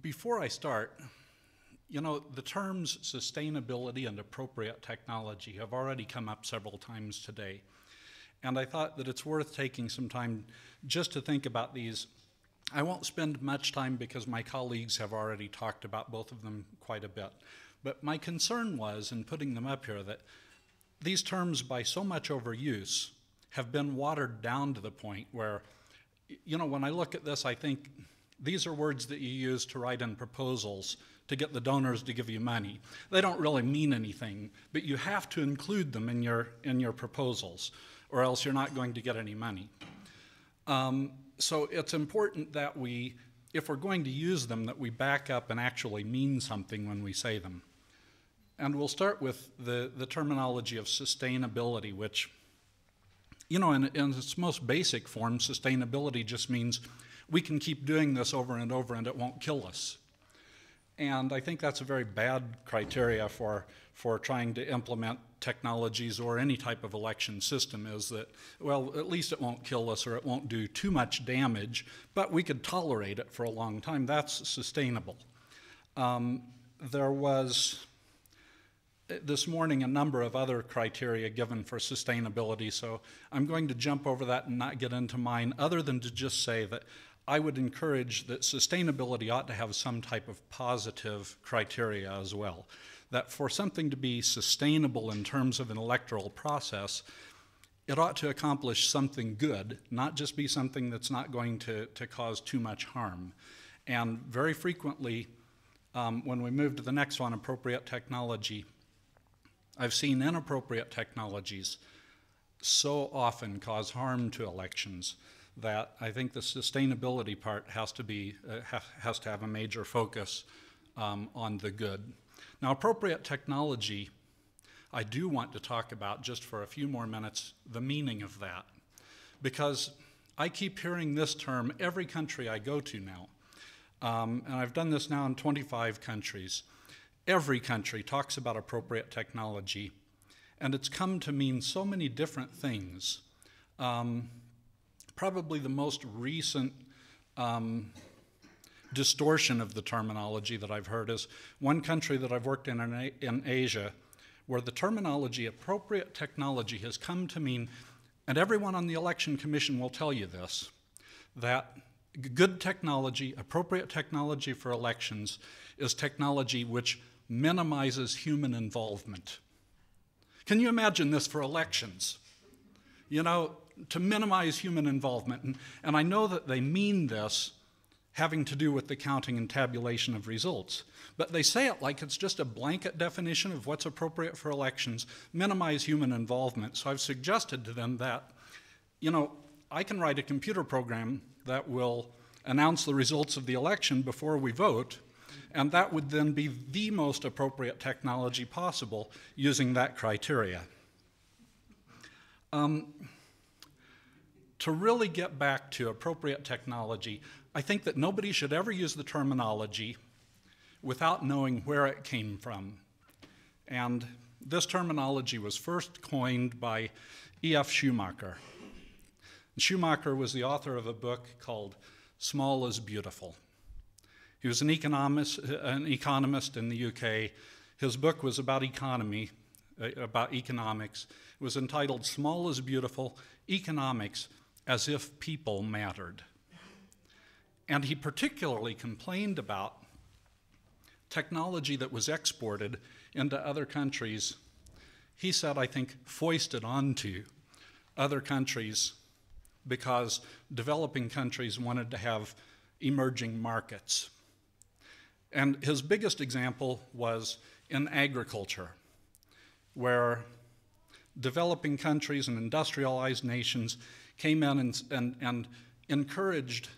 Before I start, you know, the terms sustainability and appropriate technology have already come up several times today. And I thought that it's worth taking some time just to think about these. I won't spend much time because my colleagues have already talked about both of them quite a bit. But my concern was, in putting them up here, that these terms, by so much overuse, have been watered down to the point where, you know, when I look at this, I think these are words that you use to write in proposals to get the donors to give you money. They don't really mean anything, but you have to include them in your proposals, or else you're not going to get any money. So it's important that we, if we're going to use them, that we back up and actually mean something when we say them. And we'll start with the terminology of sustainability, which, you know, in its most basic form, sustainability just means we can keep doing this over and over and it won't kill us. And I think that's a very bad criteria for trying to implement technologies or any type of election system, is that, well, at least it won't kill us or it won't do too much damage, but we could tolerate it for a long time. That's sustainable. There was, this morning, a number of other criteria given for sustainability, so I'm going to jump over that and not get into mine, other than to just say that I would encourage that sustainability ought to have some type of positive criteria as well. That for something to be sustainable in terms of an electoral process, it ought to accomplish something good, not just be something that's not going to cause too much harm. And very frequently, when we move to the next one, appropriate technology, I've seen inappropriate technologies so often cause harm to elections that I think the sustainability part has to have a major focus on the good. Now, appropriate technology, I do want to talk about, just for a few more minutes, the meaning of that. Because I keep hearing this term every country I go to now. And I've done this now in 25 countries. Every country talks about appropriate technology, and it's come to mean so many different things. Probably the most recent distortion of the terminology that I've heard is one country that I've worked in Asia, where the terminology appropriate technology has come to mean, and everyone on the election commission will tell you this, that good technology, appropriate technology for elections, is technology which minimizes human involvement. Can you imagine this for elections? You know, to minimize human involvement. And I know that they mean this having to do with the counting and tabulation of results. But they say it like it's just a blanket definition of what's appropriate for elections, minimize human involvement. So I've suggested to them that, you know, I can write a computer program that will announce the results of the election before we vote, and that would then be the most appropriate technology possible using that criteria. To really get back to appropriate technology, I think that nobody should ever use the terminology without knowing where it came from. And this terminology was first coined by E.F. Schumacher. Schumacher was the author of a book called Small is Beautiful. He was an economist in the UK. His book was about economy, about economics. It was entitled Small is Beautiful, Economics as If People Mattered. And he particularly complained about technology that was exported into other countries. He said, I think, foisted onto other countries because developing countries wanted to have emerging markets. And his biggest example was in agriculture, where developing countries and industrialized nations came in and encouraged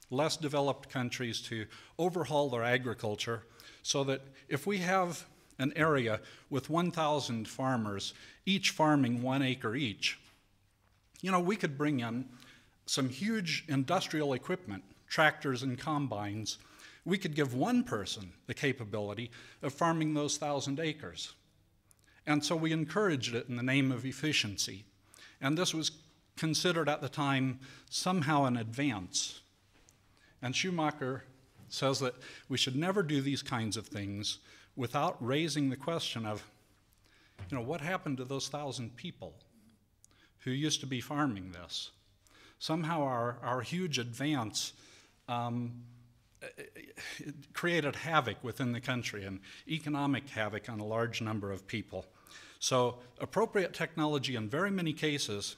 less developed countries to overhaul their agriculture, so that if we have an area with 1,000 farmers, each farming 1 acre each, you know, we could bring in some huge industrial equipment, tractors and combines. We could give one person the capability of farming those 1,000 acres. And so we encouraged it in the name of efficiency. And this was considered at the time somehow an advance. And Schumacher says that we should never do these kinds of things without raising the question of, you know, what happened to those 1,000 people who used to be farming this? Somehow our huge advance created havoc within the country and economic havoc on a large number of people. So appropriate technology in very many cases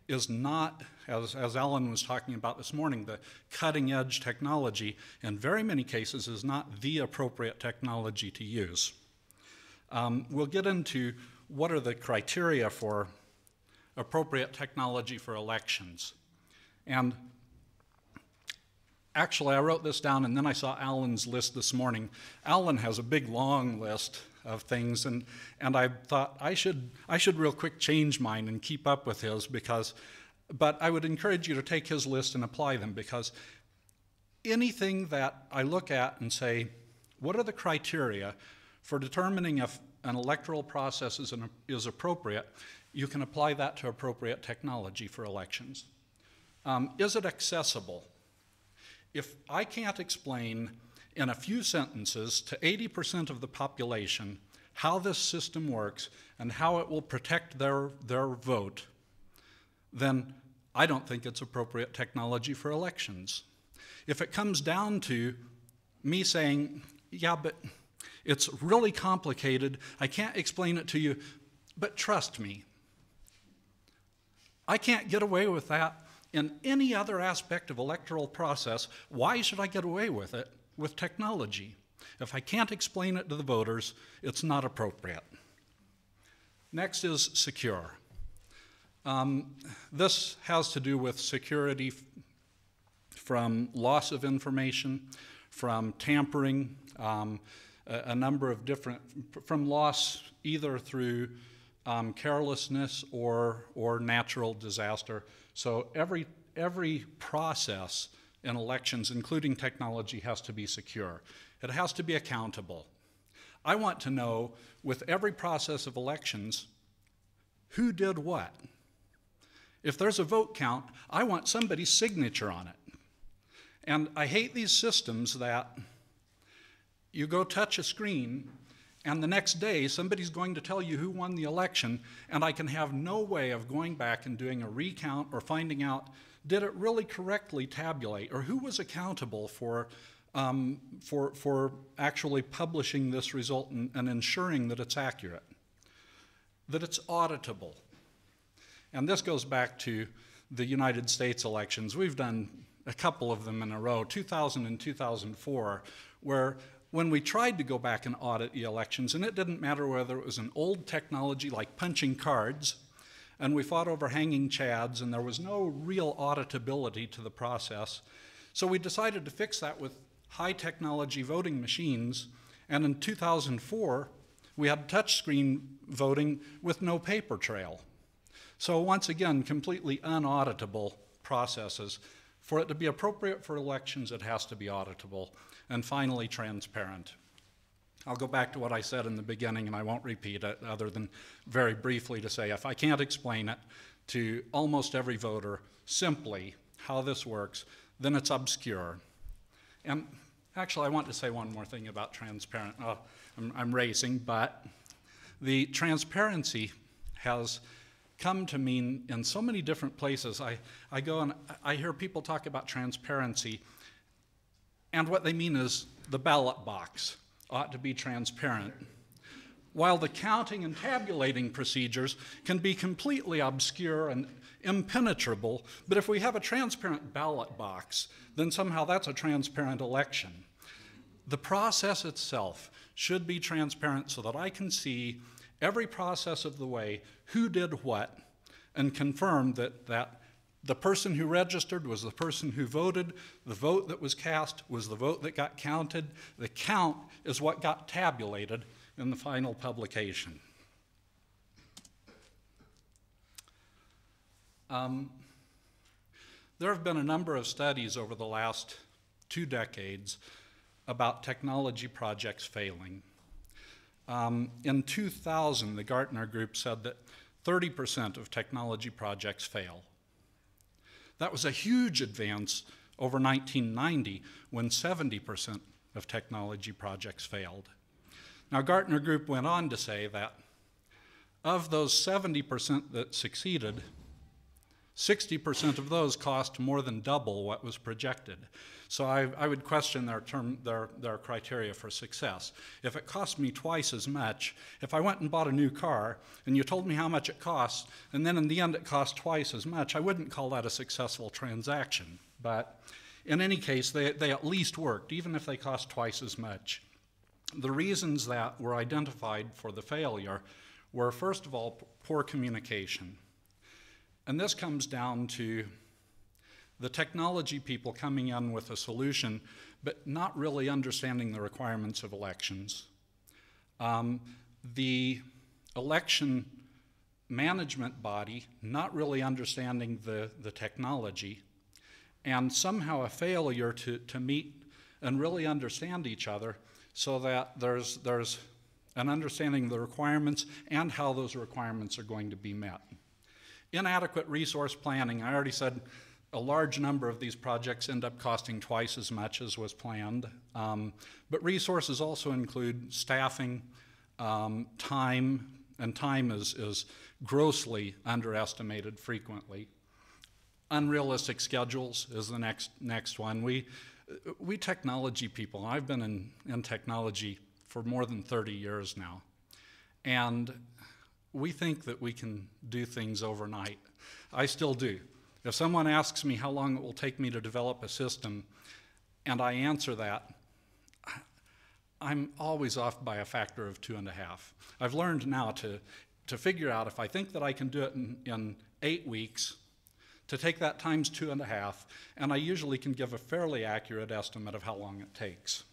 is not, as Alan was talking about this morning, the cutting edge technology in very many cases is not the appropriate technology to use. We'll get into what are the criteria for appropriate technology for elections. And actually, I wrote this down, and then I saw Alan's list this morning. Alan has a big, long list of things, and I thought I should real quick change mine and keep up with his, but I would encourage you to take his list and apply them, because anything that I look at and say, what are the criteria for determining if an electoral process is appropriate, you can apply that to appropriate technology for elections. Is it accessible? If I can't explain in a few sentences to 80% of the population how this system works and how it will protect their vote, then I don't think it's appropriate technology for elections. If it comes down to me saying, yeah, but it's really complicated, I can't explain it to you, but trust me, I can't get away with that in any other aspect of electoral process. Why should I get away with it with technology? If I can't explain it to the voters, it's not appropriate. Next is secure. This has to do with security from loss of information, from tampering, a number of different, from loss either through carelessness or natural disaster. So every process in elections, including technology, has to be secure. It has to be accountable. I want to know, with every process of elections, who did what. If there's a vote count, I want somebody's signature on it. And I hate these systems that you go touch a screen and the next day somebody's going to tell you who won the election, and I can have no way of going back and doing a recount or finding out, did it really correctly tabulate, or who was accountable for actually publishing this result and ensuring that it's accurate, that it's auditable. And this goes back to the United States elections. We've done a couple of them in a row, 2000 and 2004, where when we tried to go back and audit the elections, and it didn't matter whether it was an old technology like punching cards, and we fought over hanging chads, and there was no real auditability to the process. So we decided to fix that with high technology voting machines, and in 2004, we had touchscreen voting with no paper trail. So once again, completely unauditable processes. For it to be appropriate for elections, it has to be auditable. And finally, transparent. I'll go back to what I said in the beginning, and I won't repeat it other than very briefly to say, if I can't explain it to almost every voter simply how this works, then it's obscure. And actually, I want to say one more thing about transparent. I'm racing, but the transparency has come to mean in so many different places. I go and I hear people talk about transparency, and what they mean is the ballot box ought to be transparent, while the counting and tabulating procedures can be completely obscure and impenetrable. But if we have a transparent ballot box, then somehow that's a transparent election. The process itself should be transparent so that I can see every process of the way, who did what, and confirm that the person who registered was the person who voted, the vote that was cast was the vote that got counted, the count is what got tabulated in the final publication. There have been a number of studies over the last 2 decades about technology projects failing. In 2000, the Gartner Group said that 30% of technology projects fail. That was a huge advance over 1990, when 70% of technology projects failed. Now, Gartner Group went on to say that of those 70% that succeeded, 60% of those cost more than double what was projected. So I would question their criteria for success. If it cost me twice as much, if I went and bought a new car and you told me how much it costs, and then in the end it cost twice as much, I wouldn't call that a successful transaction. But in any case, they at least worked, even if they cost twice as much. The reasons that were identified for the failure were, first of all, poor communication. And this comes down to the technology people coming in with a solution, but not really understanding the requirements of elections. The election management body not really understanding the technology, and somehow a failure to meet and really understand each other so that there's an understanding of the requirements and how those requirements are going to be met. Inadequate resource planning. I already said a large number of these projects end up costing twice as much as was planned. But resources also include staffing, time, and time is grossly underestimated frequently. Unrealistic schedules is the next one. We technology people, I've been in technology for more than 30 years now, and we think that we can do things overnight. I still do. If someone asks me how long it will take me to develop a system, and I answer that, I'm always off by a factor of 2.5. I've learned now to figure out if I think that I can do it in 8 weeks, to take that times 2.5, and I usually can give a fairly accurate estimate of how long it takes.